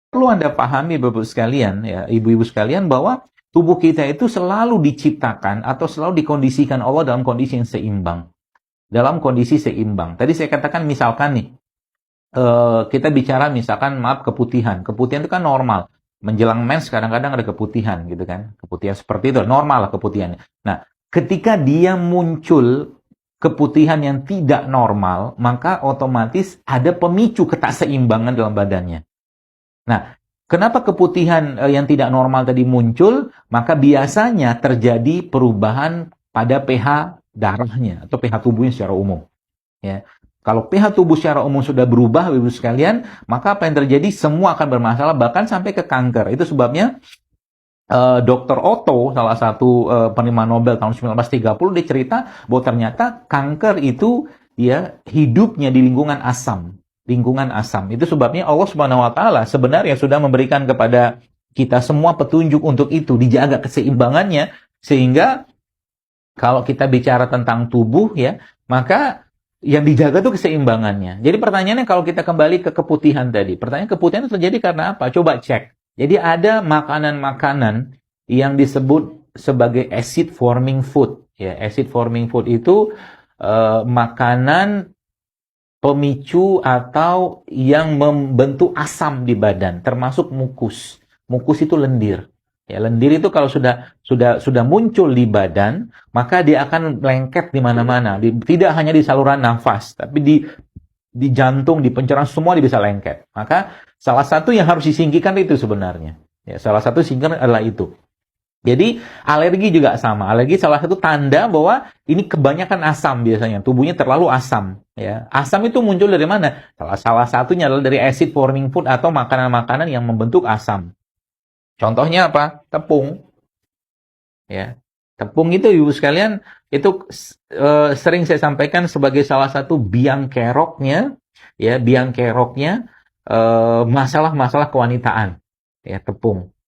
perlu Anda pahami Bapak sekalian, ya, ibu-ibu sekalian, bahwa tubuh kita itu selalu diciptakan atau selalu dikondisikan Allah dalam kondisi yang seimbang. Dalam kondisi seimbang. Tadi saya katakan misalkan nih, kita bicara misalkan maaf keputihan. Keputihan itu kan normal. Menjelang mens kadang-kadang ada keputihan gitu kan. Keputihan seperti itu normal lah keputihannya. Nah, ketika dia muncul keputihan yang tidak normal, maka otomatis ada pemicu ketakseimbangan dalam badannya. Nah, kenapa keputihan yang tidak normal tadi muncul? Maka biasanya terjadi perubahan pada pH darahnya atau pH tubuhnya secara umum. Ya. Kalau pH tubuh secara umum sudah berubah, Ibu sekalian, maka apa yang terjadi? Semua akan bermasalah, bahkan sampai ke kanker. Itu sebabnya Dr. Otto, salah satu penerima Nobel tahun 1930, dia cerita bahwa ternyata kanker itu ya hidupnya di lingkungan asam. Lingkungan asam. Itu sebabnya Allah Subhanahu wa taala sebenarnya sudah memberikan kepada kita semua petunjuk untuk itu, dijaga keseimbangannya, sehingga kalau kita bicara tentang tubuh ya, maka yang dijaga tuh keseimbangannya. Jadi pertanyaannya kalau kita kembali ke keputihan tadi, pertanyaan keputihan itu terjadi karena apa? Coba cek. Jadi ada makanan-makanan yang disebut sebagai acid forming food. Ya, acid forming food itu makanan pemicu atau yang membentuk asam di badan, termasuk mukus. Mukus itu lendir. Ya, lendir itu kalau sudah muncul di badan, maka dia akan lengket di mana-mana. Tidak hanya di saluran nafas, tapi di jantung, di pencernaan, semua dia bisa lengket. Maka salah satu yang harus disingkirkan itu sebenarnya. Ya, salah satu singkirkan adalah itu. Jadi alergi juga sama. Alergi salah satu tanda bahwa ini kebanyakan asam biasanya. Tubuhnya terlalu asam. Ya. Asam itu muncul dari mana? Salah satunya adalah dari acid forming food atau makanan-makanan yang membentuk asam. Contohnya apa? Tepung. Ya. Tepung itu Ibu sekalian, itu sering saya sampaikan sebagai salah satu biang keroknya, ya, biang keroknya masalah-masalah kewanitaan. Ya, tepung.